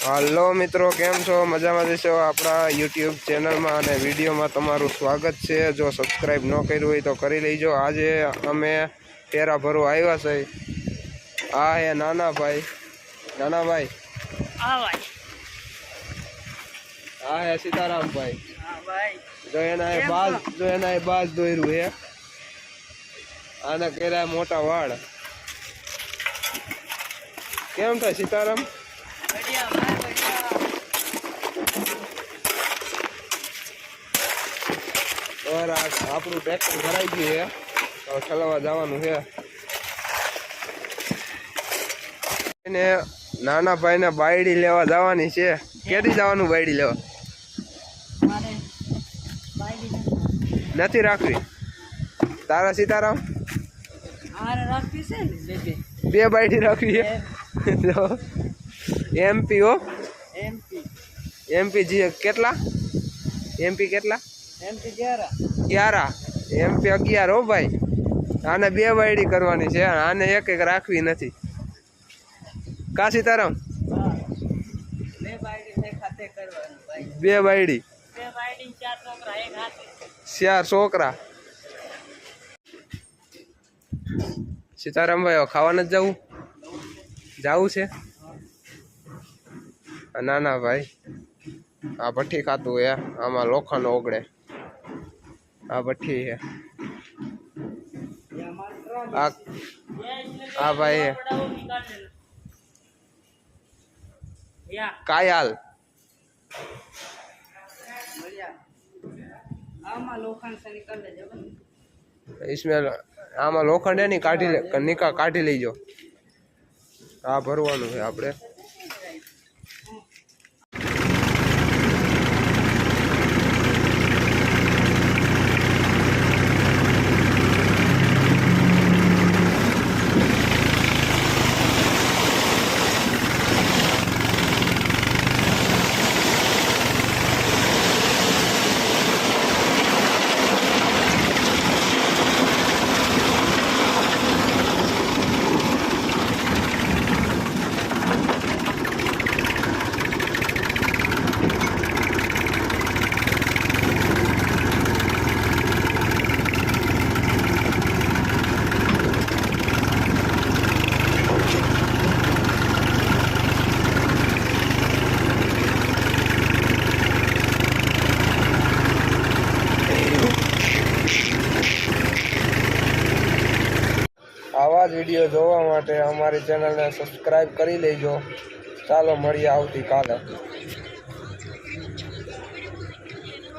Hello मित्रों केम छो मजा में छो अपना यूट्यूब चैनल में और वीडियो में तमारू स्वागत है। जो सब्सक्राइब न कर्યું હોય तो करी लीजो। आज अमे टेरा भरू आव्या छे। आ है नाना भाई आ है सीताराम भाई जो एना बाज दोर्યું है आने केरा मोटा वाड़ केम था सीताराम और आपनु ट्रेक्टर भराई गયું है तो चलावा जवानुं है ने नाना भाई ने बायडी लेवा जवानी छे। केदी जवानुं बायडी लेवा मारे बायडी नथी राखवी तारा सीताराम आरे राखवी छे ने बे बायडी राखवी है तो एमपी हो एमपी जी केटला एमपी केटला एमपी 11 एमपी 11 हो भाई। आने बे बायडी करवानी छे आने एक एक राखवी नथी का सीताराम बे बायडी 4 छोकरा सीताराम भाई खावा न जाऊ छे नाना भाई आ भट्टी खातू है आमा लोखंड ओगड़े आ भट्टी है आ भाई काय हाल इसमें आमा लोखंड है नहीं काटी लीजो आ भरवानुं है आपणे। आवा वीडियो जोवा माटे अमारी चेनल ने सब्सक्राइब करी लेजो। चालो मळीए आवती काले।